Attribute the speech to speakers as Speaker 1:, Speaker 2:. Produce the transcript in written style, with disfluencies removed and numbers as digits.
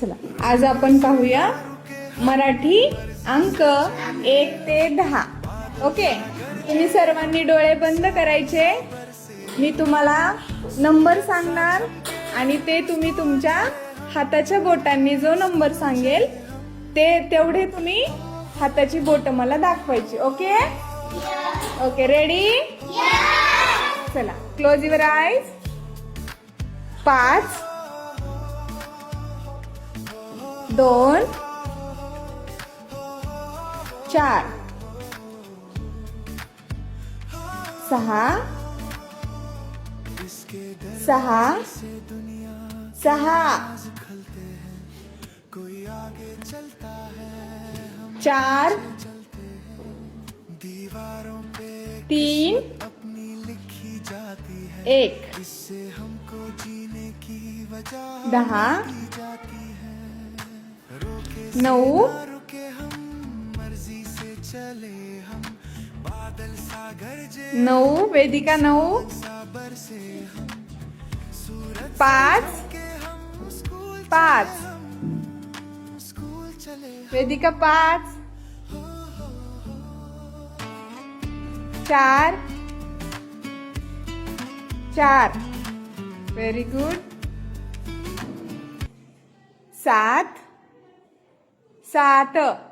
Speaker 1: चला आज आपण पाहूया मराठी अंक 1 ते 10. ओके, तुम्ही सर्वांनी डोळे बंद करायचे. मी तुम्हाला नंबर सांगणार आणि ते तुम्ही तुमच्या हाताच्या बोटांनी जो नंबर सांगेल ते तेवढे तुम्ही हाताची बोट मला दाखवायची. Okay okay, ready? चला, close your eyes. 5 2 4 6 6 6 4 3 1 10 9 9 Vedika 9 5 5 Vedika 5 4 4 very good. 7 7